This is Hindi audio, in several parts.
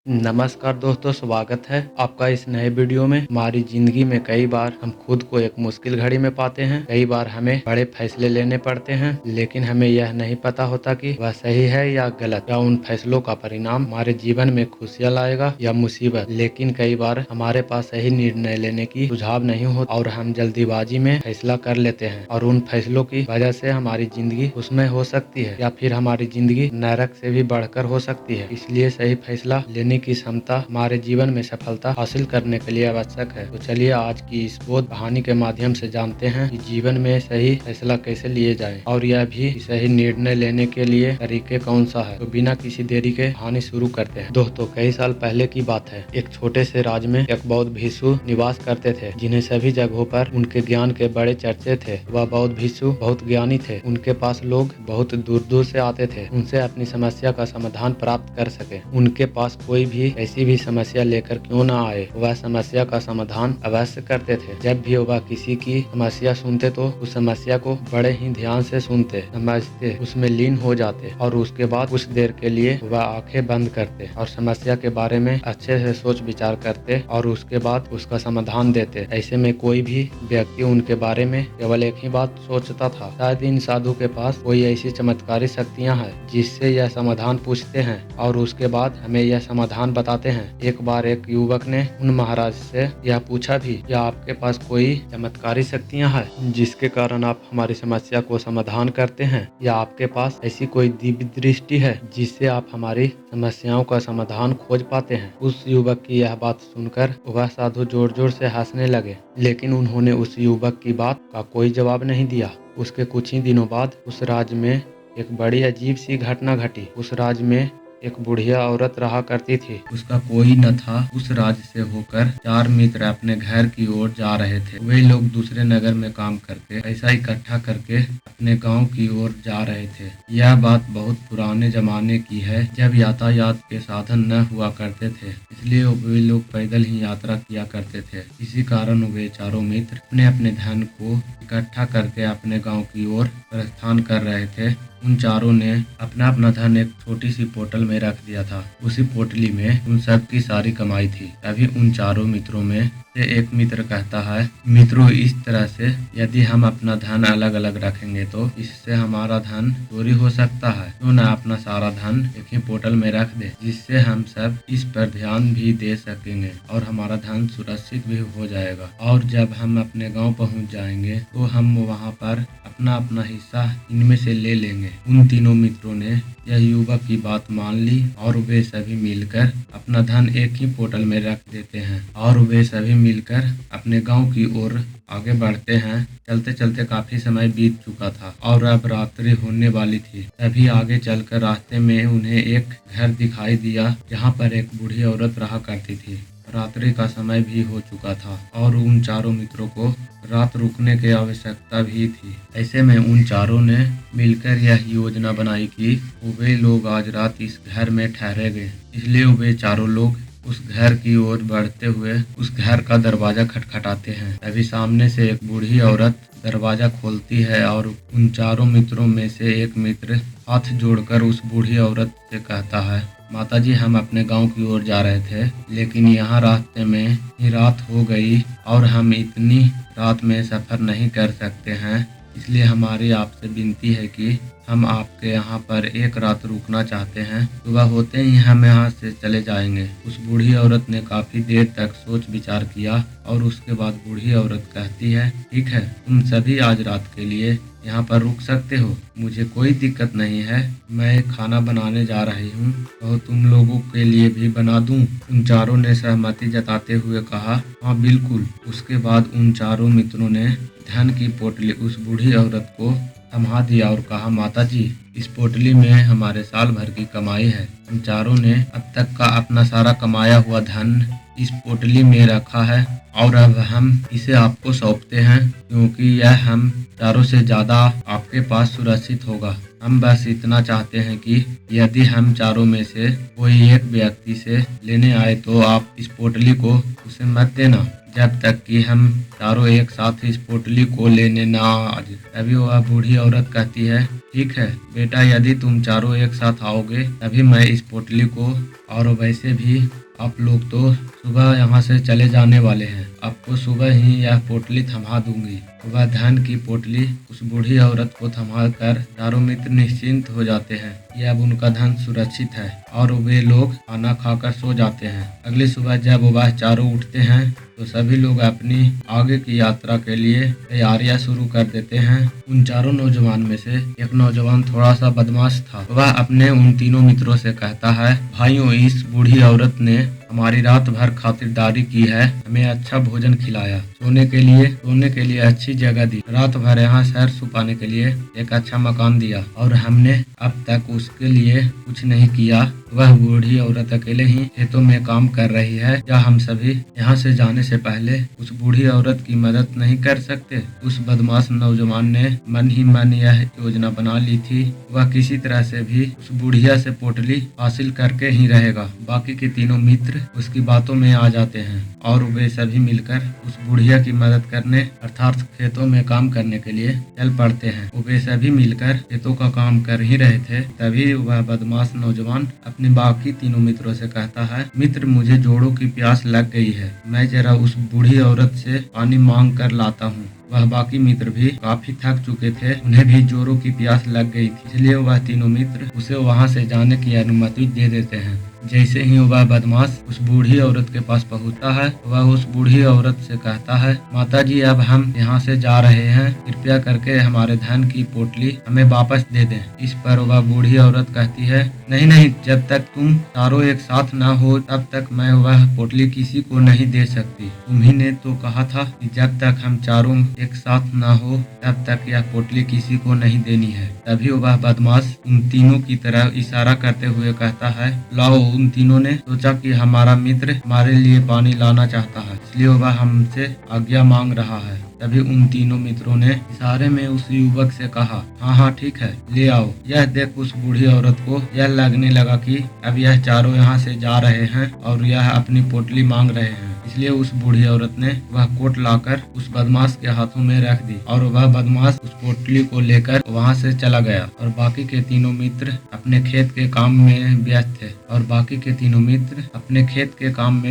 नमस्कार दोस्तों, स्वागत है आपका इस नए वीडियो में। हमारी जिंदगी में कई बार हम खुद को एक मुश्किल घड़ी में पाते हैं। कई बार हमें बड़े फैसले लेने पड़ते हैं, लेकिन हमें यह नहीं पता होता कि वह सही है या गलत, या उन फैसलों का परिणाम हमारे जीवन में खुशियाँ लाएगा या मुसीबत। लेकिन कई बार हमारे पास सही निर्णय लेने की सुझाव नहीं होता और हम जल्दीबाजी में फैसला कर लेते हैं, और उन फैसलों की वजह से हमारी जिंदगी उसमें हो सकती है या फिर हमारी जिंदगी नरक से भी बढ़कर हो सकती है। इसलिए सही फैसला लेने की क्षमता हमारे जीवन में सफलता हासिल करने के लिए आवश्यक है। तो चलिए आज की इस बोध कहानी के माध्यम से जानते हैं कि जीवन में सही फैसला कैसे लिए जाए, और यह भी सही निर्णय लेने के लिए तरीके कौन सा है। तो बिना किसी देरी के कहानी शुरू करते हैं। दोस्तों, कई साल पहले की बात है। एक छोटे से राज्य में एक बौद्ध भिक्षु निवास करते थे, जिन्हें सभी जगहों पर उनके ज्ञान के बड़े चर्चे थे। वह बौद्ध भिक्षु बहुत ज्ञानी थे। उनके पास लोग बहुत दूर दूर से आते थे, उनसे अपनी समस्या का समाधान प्राप्त कर सके। उनके पास कोई भी ऐसी भी समस्या लेकर क्यों न आए, वह समस्या का समाधान अवश्य करते थे। जब भी वह किसी की समस्या सुनते तो उस समस्या को बड़े ही ध्यान से सुनते, समझते, उसमें लीन हो जाते, और उसके बाद कुछ देर के लिए वह आंखें बंद करते और समस्या के बारे में अच्छे से सोच विचार करते और उसके बाद उसका समाधान देते। ऐसे में कोई भी व्यक्ति उनके बारे में केवल एक ही बात सोचता था, शायद इन साधु के पास कोई ऐसी चमत्कारी शक्तियाँ हैं जिससे यह समाधान पूछते हैं और उसके बाद हमें यह समाधान बताते हैं। एक बार एक युवक ने उन महाराज से यह पूछा भी, क्या आपके पास कोई चमत्कारी शक्तियां हैं जिसके कारण आप हमारी समस्या को समाधान करते हैं, या आपके पास ऐसी कोई दिव्य दृष्टि है जिससे आप हमारी समस्याओं का समाधान खोज पाते हैं। उस युवक की यह बात सुनकर वह साधु जोर जोर से हंसने लगे, लेकिन उन्होंने उस युवक की बात का कोई जवाब नहीं दिया। उसके कुछ ही दिनों बाद उस राज्य में एक बड़ी अजीब सी घटना घटी। उस राज्य में एक बुढ़िया औरत रहा करती थी। उसका कोई न था। उस राज्य से होकर 4 मित्र अपने घर की ओर जा रहे थे। वे लोग दूसरे नगर में काम करके पैसा इकट्ठा करके अपने गांव की ओर जा रहे थे। यह बात बहुत पुराने जमाने की है, जब यातायात के साधन न हुआ करते थे, इसलिए वे लोग पैदल ही यात्रा किया करते थे। इसी कारण वे चारों मित्र अपने अपने धन को इकट्ठा करके अपने गाँव की ओर प्रस्थान कर रहे थे। उन चारों ने अपना अपना धन एक छोटी सी पोटल में रख दिया था। उसी पोटली में उन सब की सारी कमाई थी। तभी उन चारों मित्रों में से एक मित्र कहता है, मित्रों, इस तरह से यदि हम अपना धन अलग अलग रखेंगे तो इससे हमारा धन चोरी हो सकता है। क्यों न अपना सारा धन एक ही पोटल में रख दे, जिससे हम सब इस पर ध्यान भी दे सकेंगे और हमारा धन सुरक्षित भी हो जाएगा। और जब हम अपने गाँव पहुँच जाएंगे तो हम वहाँ पर अपना अपना हिस्सा इनमें से ले लेंगे। उन तीनों मित्रों ने यह युवक की बात मान ली और वे सभी मिलकर अपना धन एक ही पोटल में रख देते हैं, और वे सभी मिलकर अपने गांव की ओर आगे बढ़ते हैं। चलते चलते काफी समय बीत चुका था और अब रात्रि होने वाली थी। तभी आगे चलकर रास्ते में उन्हें एक घर दिखाई दिया, जहाँ पर एक बूढ़ी औरत रहा करती थी। रात्रि का समय भी हो चुका था और उन चारों मित्रों को रात रुकने की आवश्यकता भी थी। ऐसे में उन चारों ने मिलकर यह योजना बनाई कि वे लोग आज रात इस घर में ठहरेंगे। इसलिए वे चारों लोग उस घर की ओर बढ़ते हुए उस घर का दरवाजा खटखटाते हैं। तभी सामने से एक बूढ़ी औरत दरवाजा खोलती है और उन चारों मित्रों में से एक मित्र हाथ जोड़कर उस बूढ़ी औरत से कहता है, माताजी, हम अपने गांव की ओर जा रहे थे, लेकिन यहाँ रास्ते में ही रात हो गई और हम इतनी रात में सफ़र नहीं कर सकते हैं। इसलिए हमारी आपसे विनती है कि हम आपके यहाँ पर एक रात रुकना चाहते हैं। सुबह होते ही हम यहाँ से चले जाएंगे। उस बूढ़ी औरत ने काफ़ी देर तक सोच विचार किया और उसके बाद बूढ़ी औरत कहती है, ठीक है, तुम सभी आज रात के लिए यहाँ पर रुक सकते हो, मुझे कोई दिक्कत नहीं है। मैं खाना बनाने जा रही हूँ और तुम लोगों के लिए भी बना दूँ। उन चारों ने सहमति जताते हुए कहा, हाँ बिल्कुल। उसके बाद उन चारों मित्रों ने धन की पोटली उस बूढ़ी औरत को थमा दिया और कहा, माताजी, इस पोटली में हमारे साल भर की कमाई है। हम चारों ने अब तक का अपना सारा कमाया हुआ धन इस पोटली में रखा है और अब हम इसे आपको सौंपते हैं, क्योंकि यह हम चारों से ज्यादा आपके पास सुरक्षित होगा। हम बस इतना चाहते हैं कि यदि हम चारों में से कोई एक व्यक्ति से लेने आए तो आप इस पोटली को उसे मत देना जब तक कि हम चारों एक साथ इस पोटली को लेने ना आ जाए। तभी वह बूढ़ी औरत कहती है, ठीक है बेटा, यदि तुम चारों एक साथ आओगे तभी मैं इस पोटली को, और वैसे भी आप लोग तो सुबह यहाँ से चले जाने वाले हैं, आपको सुबह ही यह पोटली थमा दूंगी। वह धन की पोटली उस बूढ़ी औरत को थमा कर चारों मित्र निश्चिंत हो जाते हैं कि अब उनका धन सुरक्षित है और वे लोग खाना खाकर सो जाते हैं। अगली सुबह जब वह चारों उठते हैं तो सभी लोग अपनी आगे की यात्रा के लिए तैयारियां शुरू कर देते हैं। उन चारों नौजवान में से एक नौजवान थोड़ा सा बदमाश था। वह अपने उन तीनों मित्रों से कहता है, भाइयों, इस बूढ़ी औरत ने हमारी रात भर खातिरदारी की है, हमें अच्छा भोजन खिलाया, सोने के लिए अच्छी जगह दी, रात भर यहाँ सैर सुपाने के लिए एक अच्छा मकान दिया, और हमने अब तक उसके लिए कुछ नहीं किया। वह बूढ़ी औरत अकेले ही खेतों में काम कर रही है। क्या हम सभी यहाँ से जाने से पहले उस बूढ़ी औरत की मदद नहीं कर सकते? उस बदमाश नौजवान ने मन ही मन यह योजना बना ली थी। वह किसी तरह से भी उस बुढ़िया से पोटली हासिल करके ही रहेगा। बाकी के तीनों मित्र उसकी बातों में आ जाते हैं और वे सभी मिलकर उस बुढ़िया की मदद करने अर्थात खेतों में काम करने के लिए चल पड़ते हैं। वे सभी मिलकर खेतों का काम कर ही रहे थे, तभी वह बदमाश नौजवान अपने बाकी तीनों मित्रों से कहता है, मित्र, मुझे जोड़ों की प्यास लग गई है, मैं जरा उस बूढ़ी औरत से पानी मांग कर लाता हूँ। वह बाकी मित्र भी काफी थक चुके थे, उन्हें भी जोरों की प्यास लग गई थी, इसलिए वह तीनों मित्र उसे वहां से जाने की अनुमति दे देते हैं। जैसे ही वह बदमाश उस बूढ़ी औरत के पास पहुंचता है, वह उस बूढ़ी औरत से कहता है, माताजी, अब हम यहाँ से जा रहे हैं, कृपया करके हमारे धन की पोटली हमें वापस दे दें। इस पर वह बूढ़ी औरत कहती है, नहीं नहीं, जब तक तुम चारों एक साथ न हो तब तक मैं वह पोटली किसी को नहीं दे सकती। तुम्ही ने तो कहा था कि जब तक हम चारों एक साथ न हो तब तक यह पोटली किसी को नहीं देनी है। तभी वह बदमाश उन तीनों की तरह इशारा करते हुए कहता है, लाओ। उन तीनों ने सोचा कि हमारा मित्र हमारे लिए पानी लाना चाहता है, इसलिए वह हमसे आज्ञा मांग रहा है। तभी उन तीनों मित्रों ने इशारे में उस युवक से कहा, हाँ हाँ ठीक है, ले आओ। यह देख उस बूढ़ी औरत को यह लगने लगा कि अब यह चारों यहाँ से जा रहे हैं और यह अपनी पोटली मांग रहे हैं, इसलिए उस बूढ़ी औरत ने वह कोट लाकर उस बदमाश के हाथों में रख दी और वह बदमाश उस पोटली को लेकर वहाँ से चला गया। और बाकी के तीनों मित्र अपने खेत के काम में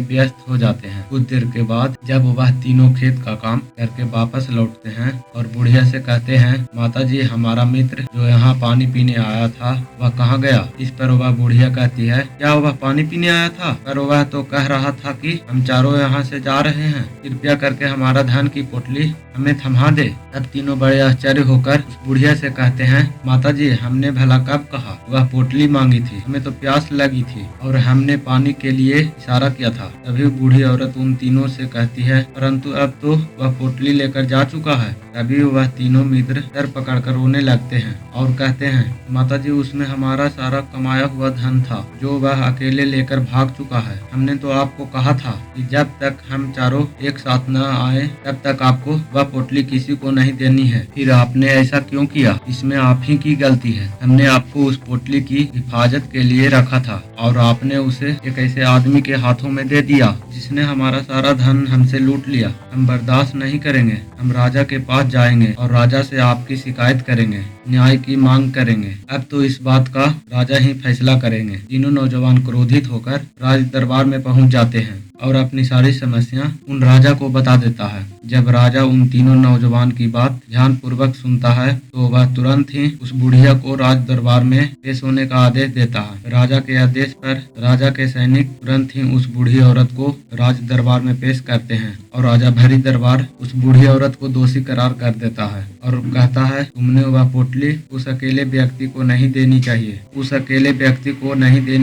व्यस्त हो जाते हैं। कुछ देर के बाद जब वह तीनों खेत का काम करके वापस लौटते हैं और बुढ़िया से कहते हैं, माताजी, हमारा मित्र जो यहाँ पानी पीने आया था वह कहाँ गया? इस पर वह बुढ़िया कहती है, क्या वह पानी पीने आया था? पर वह तो कह रहा था कि हम चारों यहाँ से जा रहे हैं, कृपया करके हमारा धन की पोटली हमें थमा दे। तब तीनों बड़े आश्चर्य होकर उस बुढ़िया से कहते हैं, माताजी, हमने भला कब कहा? वह पोटली मांगी थी, हमें तो प्यास लगी थी और हमने पानी के लिए इशारा किया था। तभी बूढ़ी औरत उन तीनों से कहती है, परंतु अब तो वह पोटली लेकर जा चुका है। तभी वह तीनों मित्र सर पकड़कर रोने लगते हैं और कहते हैं, माताजी, उसमें हमारा सारा कमाया हुआ धन था जो वह अकेले लेकर भाग चुका है। हमने तो आपको कहा था कि जब तक हम चारों एक साथ न आए तब तक आपको वह पोटली किसी को नहीं देनी है। फिर आपने ऐसा क्यों किया? इसमें आप ही की गलती है। हमने आपको उस पोटली की हिफाजत के लिए रखा था और आपने उसे एक ऐसे आदमी के हाथों में दे दिया जिसने हमारा सारा धन हमसे लूट लिया। हम बर्दाश्त नहीं करेंगे, हम राजा के पास जाएंगे और राजा से आपकी शिकायत करेंगे, न्याय की मांग करेंगे। अब तो इस बात का राजा ही फैसला करेंगे। तीनों नौजवान क्रोधित होकर राज दरबार में पहुंच जाते हैं और अपनी सारी समस्या उन राजा को बता देता है। जब राजा उन तीनों नौजवान की बात ध्यान पूर्वक सुनता है तो वह तुरंत ही उस बुढ़िया को राज दरबार में पेश होने का आदेश देता है। राजा के आदेश पर राजा के सैनिक तुरंत ही उस बूढ़ी औरत को राज दरबार में पेश करते हैं और राजा भरी दरबार उस बूढ़ी औरत को दोषी करार कर देता है और कहता है, तुमने वह पोटली उस अकेले व्यक्ति को नहीं देनी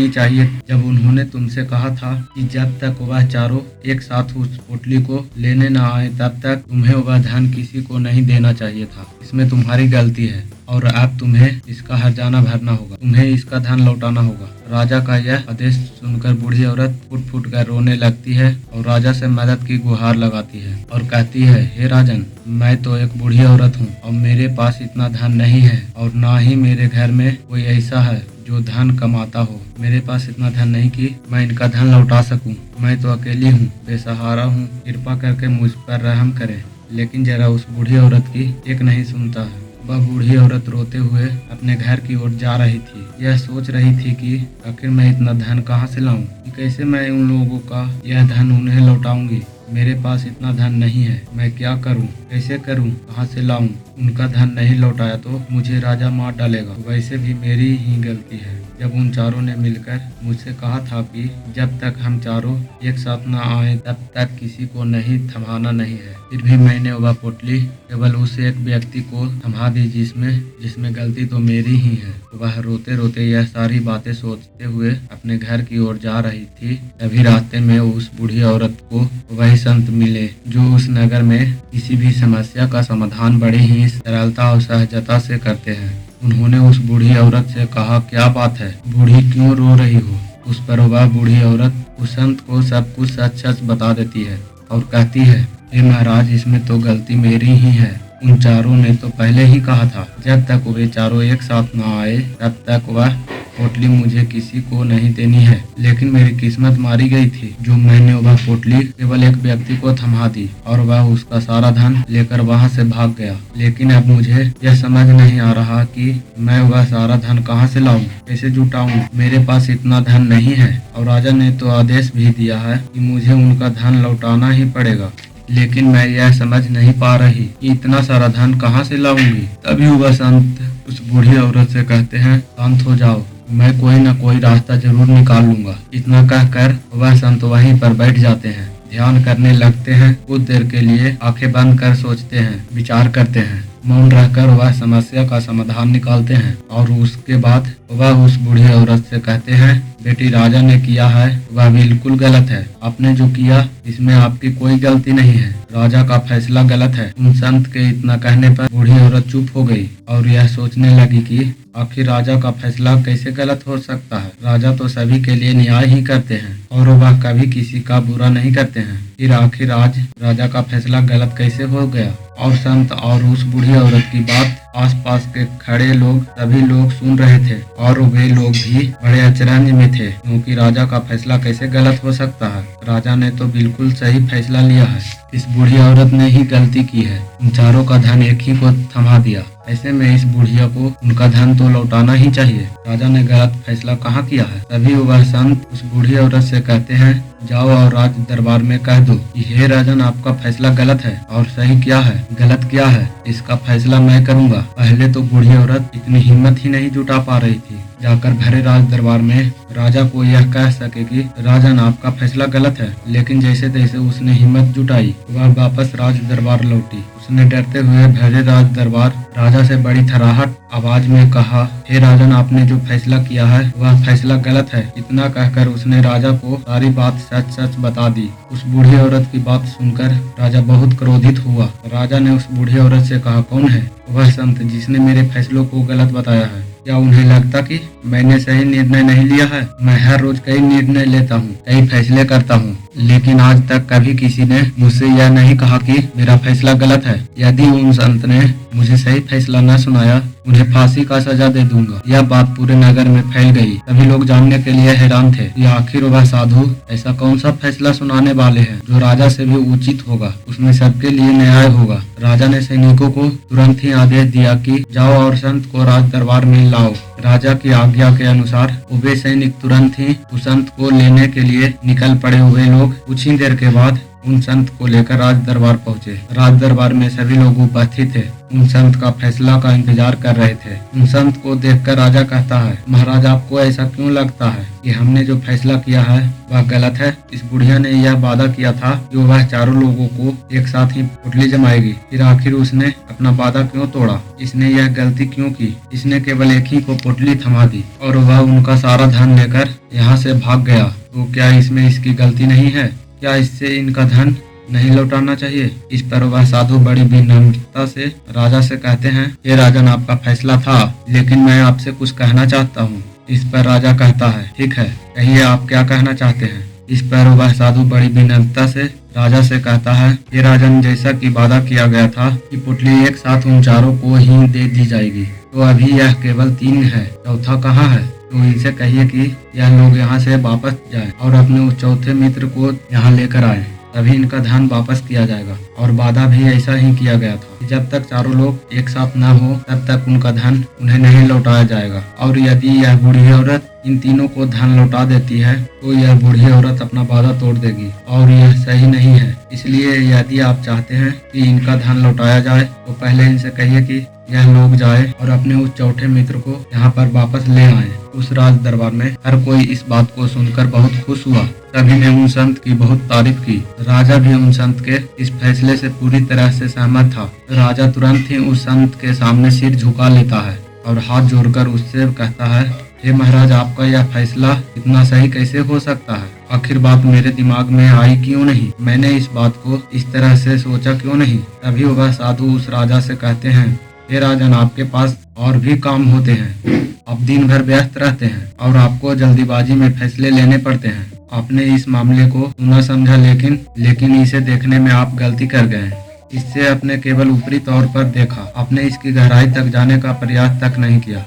चाहिए, जब उन्होंने तुमसे कहा था कि जब तक वह चारों एक साथ उस पोटली को लेने न आए तब तक तुम्हें वह धन किसी को नहीं देना चाहिए था। इसमें तुम्हारी गलती है। और अब तुम्हें इसका हर्जाना भरना होगा, तुम्हें इसका धन लौटाना होगा। राजा का यह आदेश सुनकर बूढ़ी औरत फुट फुट कर रोने लगती है और राजा से मदद की गुहार लगाती है और कहती है, हे राजन, मैं तो एक बूढ़ी औरत हूँ और मेरे पास इतना धन नहीं है और ना ही मेरे घर में कोई ऐसा है जो धन कमाता हो। मेरे पास इतना धन नहीं कि मैं इनका धन लौटा सकूं। मैं तो अकेली हूँ, बेसहारा हूँ, कृपा करके मुझ पर रहम करें। लेकिन जरा उस बूढ़ी औरत की एक नहीं सुनता है। वह बूढ़ी औरत रोते हुए अपने घर की ओर जा रही थी। यह सोच रही थी कि आखिर मैं इतना धन कहाँ से लाऊं, कि कैसे मैं उन लोगों का यह धन उन्हें लौटाऊंगी। मेरे पास इतना धन नहीं है, मैं क्या करूं, कैसे करूं, कहां से लाऊं। उनका धन नहीं लौटाया तो मुझे राजा मार डालेगा। वैसे भी मेरी ही गलती है जब उन चारों ने मिलकर मुझसे कहा था कि जब तक हम चारों एक साथ न आए तब तक किसी को नहीं थमाना नहीं है। फिर भी मैंने वह पोटली केवल उस एक व्यक्ति को थमा दी जिसमें गलती तो मेरी ही है। वह रोते रोते यह सारी बातें सोचते हुए अपने घर की ओर जा रही थी। तभी रास्ते में उस बूढ़ी औरत को वही संत मिले जो उस नगर में किसी भी समस्या का समाधान बड़ी ही सरलता और सहजता से करते हैं। उन्होंने उस बूढ़ी औरत से कहा, क्या बात है बूढ़ी, क्यों रो रही हो। उस पर वह बूढ़ी औरत उस संत को सब कुछ सच सच बता देती है और कहती है, हे महाराज, इसमें तो गलती मेरी ही है। उन चारों ने तो पहले ही कहा था जब तक वे चारों एक साथ न आए तब तक वह पोटली मुझे किसी को नहीं देनी है। लेकिन मेरी किस्मत मारी गई थी जो मैंने वह पोटली केवल एक व्यक्ति को थमा दी और वह उसका सारा धन लेकर वहां से भाग गया। लेकिन अब मुझे यह समझ नहीं आ रहा कि मैं वह सारा धन कहां से लाऊं, कैसे जुटाऊं। मेरे पास इतना धन नहीं है और राजा ने तो आदेश भी दिया है कि मुझे उनका धन लौटाना ही पड़ेगा। लेकिन मैं यह समझ नहीं पा रही कि इतना सारा धन कहां से लाऊंगी। तभी वह संत उस बूढ़ी औरत से कहते हैं, शांत हो जाओ, मैं कोई न कोई रास्ता जरूर निकाल लूंगा। इतना कहकर वह संत वहीं पर बैठ जाते हैं, ध्यान करने लगते हैं। कुछ देर के लिए आंखें बंद कर सोचते हैं, विचार करते हैं। मौन रहकर वह समस्या का समाधान निकालते हैं और उसके बाद वह उस बूढ़ी औरत से कहते हैं, बेटी, राजा ने किया है वह बिल्कुल गलत है। आपने जो किया इसमें आपकी कोई गलती नहीं है। राजा का फैसला गलत है। उन संत के इतना कहने पर बूढ़ी औरत चुप हो गई और यह सोचने लगी कि आखिर राजा का फैसला कैसे गलत हो सकता है। राजा तो सभी के लिए न्याय ही करते हैं और वह कभी किसी का बुरा नहीं करते हैं। फिर आखिर आज राजा का फैसला गलत कैसे हो गया। और संत और उस बूढ़ी औरत की बात आसपास के खड़े लोग सभी लोग सुन रहे थे और वे लोग भी बड़े अचरज में थे, क्योंकि राजा का फैसला कैसे गलत हो सकता है। राजा ने तो बिल्कुल सही फैसला लिया है। इस बूढ़ी औरत ने ही गलती की है, उन चारों का धन एक ही को थमा दिया। ऐसे में इस बुढ़िया को उनका धन तो लौटाना ही चाहिए। राजा ने गलत फैसला कहाँ किया है। तभी वह संत उस बूढ़ी औरत से कहते हैं, जाओ और राज दरबार में कह दो कि हे राजन, आपका फैसला गलत है और सही क्या है, गलत क्या है, इसका फैसला मैं करूंगा। पहले तो बूढ़ी औरत इतनी हिम्मत ही नहीं जुटा पा रही थी जाकर भरे राज दरबार में राजा को यह कह सके कि राजन, आपका फैसला गलत है। लेकिन जैसे तैसे उसने हिम्मत जुटाई, वह वापस राज दरबार लौटी। उसने डरते हुए भरे राज दरबार राजा से बड़ी थराहट आवाज में कहा, हे राजन, आपने जो फैसला किया है वह फैसला गलत है। इतना कहकर उसने राजा को सारी बात सच सच बता दी। उस बूढ़ी औरत की बात सुनकर राजा बहुत क्रोधित हुआ। राजा ने उस बूढ़ी औरत से कहा, कौन है वह संत जिसने मेरे फैसलों को गलत बताया है। क्या उन्हें लगता कि मैंने सही निर्णय नहीं लिया है। मैं हर रोज कई निर्णय लेता हूँ, कई फैसले करता हूँ, लेकिन आज तक कभी किसी ने मुझसे यह नहीं कहा कि मेरा फैसला गलत है। यदि उन संत ने मुझे सही फैसला न सुनाया, उन्हें फांसी का सजा दे दूंगा। यह बात पूरे नगर में फैल गई। सभी लोग जानने के लिए हैरान थे कि आखिर वह साधु ऐसा कौन सा फैसला सुनाने वाले हैं जो राजा से भी उचित होगा, उसमें सबके लिए न्याय होगा। राजा ने सैनिकों को तुरंत ही आदेश दिया कि जाओ और संत को राज दरबार में लाओ। राजा की आज्ञा के अनुसार वे सैनिक तुरंत ही उस संत को लेने के लिए निकल पड़े। हुए लोग कुछ ही देर के बाद उन संत को लेकर राज दरबार पहुँचे। राज दरबार में सभी लोग उपस्थित थे, उन संत का फैसला का इंतजार कर रहे थे। उन संत को देखकर राजा कहता है, महाराज, आपको ऐसा क्यों लगता है कि हमने जो फैसला किया है वह गलत है। इस बुढ़िया ने यह वादा किया था कि वह चारों लोगों को एक साथ ही पोटली जमाएगी, फिर आखिर उसने अपना वादा क्यों तोड़ा। इसने यह गलती क्यों की। इसने केवल एक ही को पोटली थमा दी और वह उनका सारा धन लेकर यहाँ से भाग गया। तो क्या इसमें इसकी गलती नहीं है। क्या इससे इनका धन नहीं लौटाना चाहिए। इस पर वह साधु बड़ी विनम्रता से राजा से कहते हैं, ये राजन आपका फैसला था, लेकिन मैं आपसे कुछ कहना चाहता हूँ। इस पर राजा कहता है, ठीक है, कहिए आप क्या कहना चाहते हैं। इस पर वह साधु बड़ी विनम्रता से राजा से कहता है, ये राजन, जैसा कि वादा किया गया था कि पुतली एक साथ उन चारों को ही दे दी जाएगी, तो अभी यह केवल 3 है, चौथा कहाँ है। तो इनसे कहिए कि यह लोग यहाँ से वापस जाए और अपने उस चौथे मित्र को यहाँ लेकर आए, तभी इनका धन वापस किया जाएगा। और वादा भी ऐसा ही किया गया था कि जब तक चारों लोग एक साथ न हो तब तक उनका धन उन्हें नहीं लौटाया जाएगा। और यदि यह बूढ़ी औरत इन तीनों को धन लौटा देती है तो यह बूढ़ी औरत अपना वादा तोड़ देगी और यह सही नहीं है। इसलिए यदि आप चाहते हैं कि इनका धन लौटाया जाए तो पहले इनसे कहिए कि यह लोग जाए और अपने उस चौथे मित्र को यहाँ पर वापस ले आए। उस राज दरबार में हर कोई इस बात को सुनकर बहुत खुश हुआ। सभी ने उन संत की बहुत तारीफ की। राजा भी उन संत के इस फैसले से पूरी तरह से सहमत था। राजा तुरंत ही उस संत के सामने सिर झुका लेता है और हाथ जोड़कर उससे कहता है, हे महाराज, आपका यह फैसला इतना सही कैसे हो सकता है। आखिर बात मेरे दिमाग में आई क्यों नहीं, मैंने इस बात को इस तरह से सोचा क्यों नहीं। तभी वह साधु उस राजा से कहते हैं, हे राजन, आपके पास और भी काम होते हैं, आप दिन भर व्यस्त रहते हैं और आपको जल्दीबाजी में फैसले लेने पड़ते हैं। आपने इस मामले को सुना समझा, लेकिन इसे देखने में आप गलती कर गए। इससे आपने केवल ऊपरी तौर पर देखा, आपने इसकी गहराई तक जाने का प्रयास तक नहीं किया।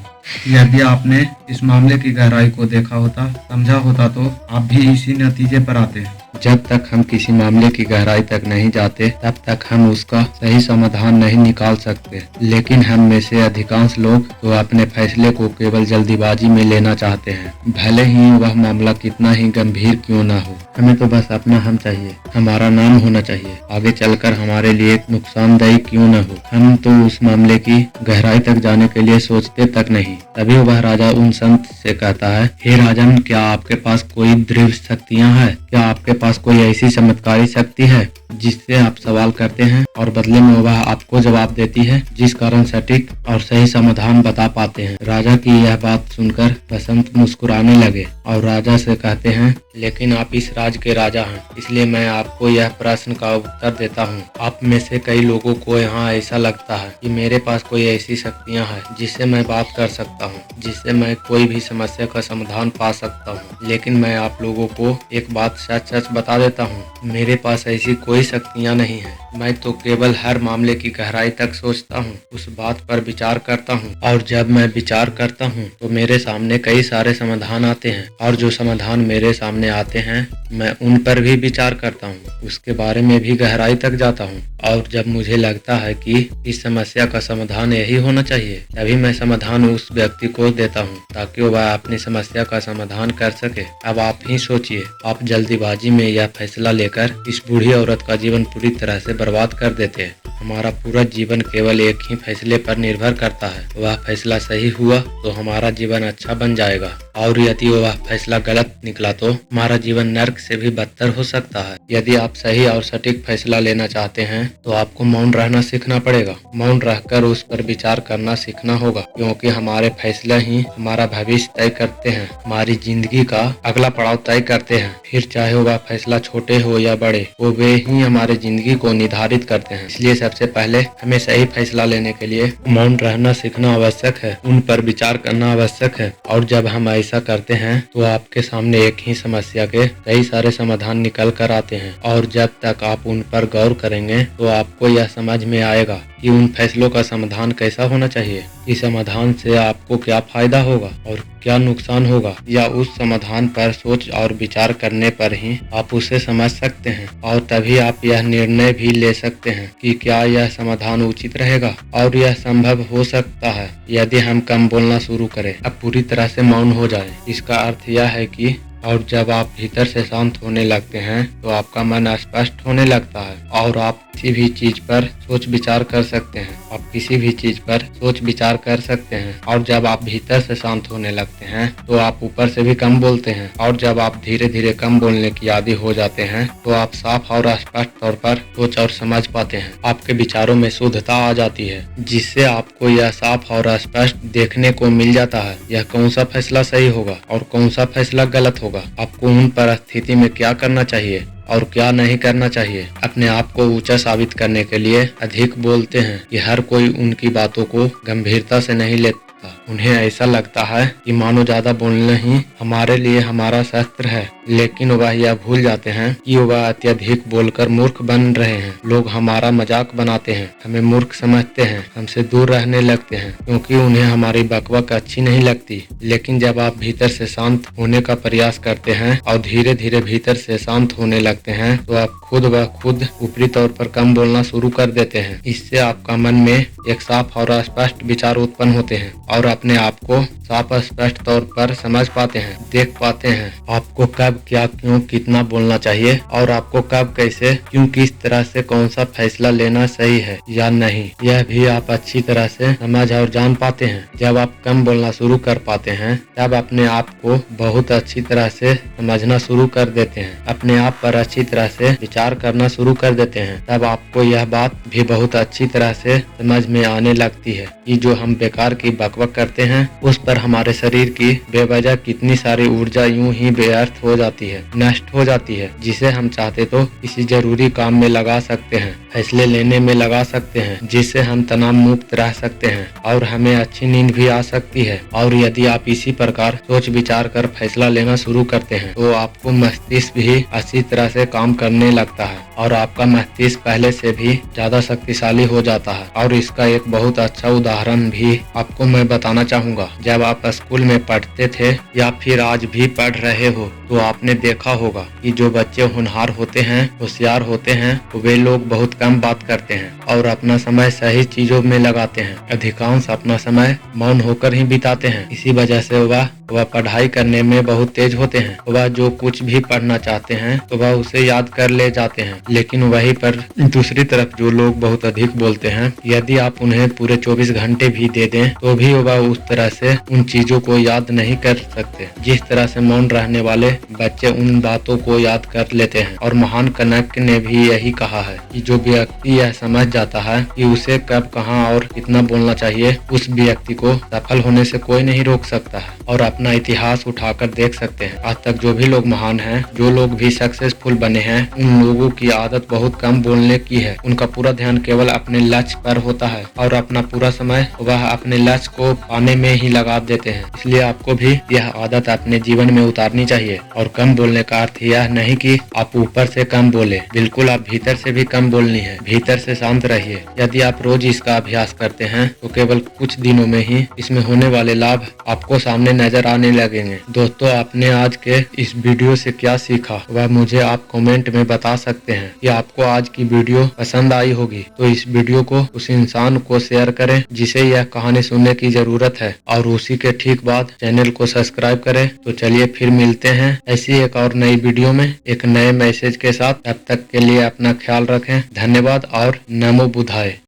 यदि आपने इस मामले की गहराई को देखा होता, समझा होता, तो आप भी इसी नतीजे पर आते। जब तक हम किसी मामले की गहराई तक नहीं जाते तब तक हम उसका सही समाधान नहीं निकाल सकते। लेकिन हम में से अधिकांश लोग तो अपने फैसले को केवल जल्दीबाजी में लेना चाहते हैं, भले ही वह मामला कितना ही गंभीर क्यों न हो। हमें तो बस अपना हम चाहिए, हमारा नाम होना चाहिए, आगे चलकर हमारे लिए नुकसानदायी क्यों न हो। हम तो उस मामले की गहराई तक जाने के लिए सोचते तक नहीं। तभी वह राजा उन संत से कहता है, हे राजन, क्या आपके पास कोई दृढ़ शक्तियाँ हैं? क्या आपके पास कोई ऐसी चमत्कारी शक्ति है जिससे आप सवाल करते हैं और बदले में वह आपको जवाब देती है, जिस कारण सटीक और सही समाधान बता पाते हैं। राजा की यह बात सुनकर बसंत मुस्कुराने लगे और राजा से कहते हैं, लेकिन आप इस राज के राजा हैं, इसलिए मैं आपको यह प्रश्न का उत्तर देता हूँ। आप में से कई लोगों को यहाँ ऐसा लगता है कि मेरे पास कोई ऐसी शक्तियाँ हैं जिससे मैं बात कर सकता हूँ, जिससे मैं कोई भी समस्या का समाधान पा सकता हूँ। लेकिन मैं आप लोगों को एक बात सच सच बता देता हूँ, मेरे पास ऐसी कोई शक्तियाँ नहीं है। मैं तो केवल हर मामले की गहराई तक सोचता हूँ, उस बात पर विचार करता हूँ, और जब मैं विचार करता हूँ तो मेरे सामने कई सारे समाधान आते हैं, और जो समाधान मेरे सामने आते हैं मैं उन पर भी विचार करता हूँ, उसके बारे में भी गहराई तक जाता हूँ। और जब मुझे लगता है कि इस समस्या का समाधान यही होना चाहिए, तभी मैं समाधान उस व्यक्ति को देता हूँ ताकि वह अपनी समस्या का समाधान कर सके। अब आप ही सोचिए, आप जल्दीबाजी में यह फैसला लेकर इस बूढ़ी औरत का जीवन पूरी तरह से बर्बाद कर देते हैं। हमारा पूरा जीवन केवल एक ही फैसले पर निर्भर करता है। वह फैसला सही हुआ तो हमारा जीवन अच्छा बन जाएगा, और यदि वह फैसला गलत निकला तो हमारा जीवन नर्क से भी बदतर हो सकता है। यदि आप सही और सटीक फैसला लेना चाहते हैं तो आपको मौन रहना सीखना पड़ेगा। मौन रहकर उस पर विचार करना सीखना होगा, क्योंकि हमारे फैसले ही हमारा भविष्य तय करते हैं, हमारी जिंदगी का अगला पड़ाव तय करते हैं। फिर चाहे वह फैसला छोटे हो या बड़े, वो वे ही हमारे जिंदगी को निर्धारित करते हैं। इसलिए सबसे पहले हमें सही फैसला लेने के लिए मौन रहना सीखना आवश्यक है, उन पर विचार करना आवश्यक है। और जब हम ऐसा करते हैं तो आपके सामने एक ही समस्या के कई सारे समाधान निकल कर आते हैं, और जब तक आप उन पर गौर करेंगे तो आपको यह समझ में आएगा कि उन फैसलों का समाधान कैसा होना चाहिए। इस समाधान से आपको क्या फायदा होगा और क्या नुकसान होगा, या उस समाधान पर सोच और विचार करने पर ही आप उसे समझ सकते हैं, और तभी आप यह निर्णय भी ले सकते हैं कि क्या यह समाधान उचित रहेगा। और यह संभव हो सकता है यदि हम कम बोलना शुरू करें, अब पूरी तरह से मौन हो जाए। इसका अर्थ यह है कि और जब आप भीतर से शांत होने लगते हैं तो आपका मन स्पष्ट होने लगता है, और आप किसी भी चीज पर सोच विचार कर सकते हैं। आप किसी भी चीज पर सोच विचार कर सकते हैं। और जब आप भीतर से शांत होने लगते हैं तो आप ऊपर से भी कम बोलते हैं। और जब आप धीरे धीरे कम बोलने की आदी हो जाते हैं तो आप साफ और स्पष्ट तौर पर सोच और समझ पाते हैं। आपके विचारों में शुद्धता आ जाती है, जिससे आपको यह साफ और स्पष्ट देखने को मिल जाता है यह कौन सा फैसला सही होगा और कौन सा फैसला गलत होगा। होगा आपको उन परिस्थिति में क्या करना चाहिए और क्या नहीं करना चाहिए। अपने आप को ऊंचा साबित करने के लिए अधिक बोलते हैं कि हर कोई उनकी बातों को गंभीरता से नहीं लेता। उन्हें ऐसा लगता है कि मानो ज्यादा बोलना ही हमारे लिए हमारा शस्त्र है, लेकिन वह यह भूल जाते हैं कि वह अत्यधिक बोलकर मूर्ख बन रहे हैं। लोग हमारा मजाक बनाते हैं, हमें मूर्ख समझते हैं, हमसे दूर रहने लगते हैं क्योंकि उन्हें हमारी बकबक अच्छी नहीं लगती। लेकिन जब आप भीतर से शांत होने का प्रयास करते हैं और धीरे धीरे भीतर से शांत होने लगते हैं तो आप खुद ब खुद ऊपरी तौर पर कम बोलना शुरू कर देते हैं। इससे आपका मन में एक साफ और स्पष्ट विचार उत्पन्न होते हैं और अपने आप को साफ स्पष्ट तौर पर समझ पाते हैं, देख पाते हैं आपको कब क्या क्यों कितना बोलना चाहिए और आपको कब कैसे क्यों किस तरह से कौन सा फैसला लेना सही है या नहीं, यह भी आप अच्छी तरह से समझ और जान पाते हैं। जब आप कम बोलना शुरू कर पाते हैं तब अपने आप को बहुत अच्छी तरह से समझना शुरू कर देते हैं, अपने आप पर अच्छी तरह से विचार करना शुरू कर देते हैं। तब आपको यह बात भी बहुत अच्छी तरह से समझ में आने लगती है कि जो हम बेकार की बकबक करते हैं उस पर हमारे शरीर की बेवजह कितनी सारी ऊर्जा यूं ही व्यर्थ हो जाती है, नष्ट हो जाती है, जिसे हम चाहते तो किसी जरूरी काम में लगा सकते हैं, फैसले लेने में लगा सकते हैं, जिससे हम तनाव मुक्त रह सकते हैं और हमें अच्छी नींद भी आ सकती है। और यदि आप इसी प्रकार सोच विचार कर फैसला लेना शुरू करते हैं तो आपको मस्तिष्क भी अच्छी तरह से काम करने लगता है और आपका मस्तिष्क पहले से भी ज्यादा शक्तिशाली हो जाता है। और इसका एक बहुत अच्छा उदाहरण भी आपको मैं बताना चाहूँगा। जब आप स्कूल में पढ़ते थे या फिर आज भी पढ़ रहे हो तो आपने देखा होगा कि जो बच्चे होनहार होते हैं, होशियार होते हैं, तो वे लोग बहुत कम बात करते हैं और अपना समय सही चीजों में लगाते हैं। अधिकांश अपना समय मौन होकर ही बिताते हैं। इसी वजह से वह पढ़ाई करने में बहुत तेज होते हैं। वह जो कुछ भी पढ़ना चाहते हैं तो वह उसे याद कर ले जाते हैं। लेकिन वहीं पर दूसरी तरफ जो लोग बहुत अधिक बोलते हैं, यदि आप उन्हें पूरे 24 घंटे भी दे दें तो भी वह उस तरह से उन चीजों को याद नहीं कर सकते जिस तरह से मौन रहने वाले बच्चे उन बातों को याद कर लेते हैं। और महान कनक ने भी यही कहा है कि जो व्यक्ति यह समझ जाता है कि उसे कब, कहां और कितना बोलना चाहिए, उस व्यक्ति को सफल होने से कोई नहीं रोक सकता है। और अपना इतिहास उठाकर देख सकते हैं, आज तक जो भी लोग महान हैं, जो लोग भी सक्सेसफुल बने हैं, उन लोगों की आदत बहुत कम बोलने की है। उनका पूरा ध्यान केवल अपने लक्ष्य पर होता है और अपना पूरा समय वह अपने लक्ष्य को पाने में ही लगा देते हैं। इसलिए आपको भी यह आदत अपने जीवन में उतारनी चाहिए। और कम बोलने का अर्थ यह नहीं कि आप ऊपर से कम बोले, बिल्कुल आप भीतर से भी कम बोलनी है, भीतर से शांत रहिए। यदि आप रोज इसका अभ्यास करते हैं तो केवल कुछ दिनों में ही इसमें होने वाले लाभ आपको सामने नजर आने लगेंगे। दोस्तों, आपने आज के इस वीडियो से क्या सीखा वह मुझे आप कमेंट में बता सकते हैं। कि आपको आज की वीडियो पसंद आई होगी तो इस वीडियो को उस इंसान को शेयर करें जिसे यह कहानी सुनने की जरूरत है और उसी के ठीक बाद चैनल को सब्सक्राइब करें। तो चलिए फिर मिलते हैं ऐसी एक और नई वीडियो में एक नए मैसेज के साथ। तब तक के लिए अपना ख्याल रखें। धन्यवाद और नमो बुद्धाय।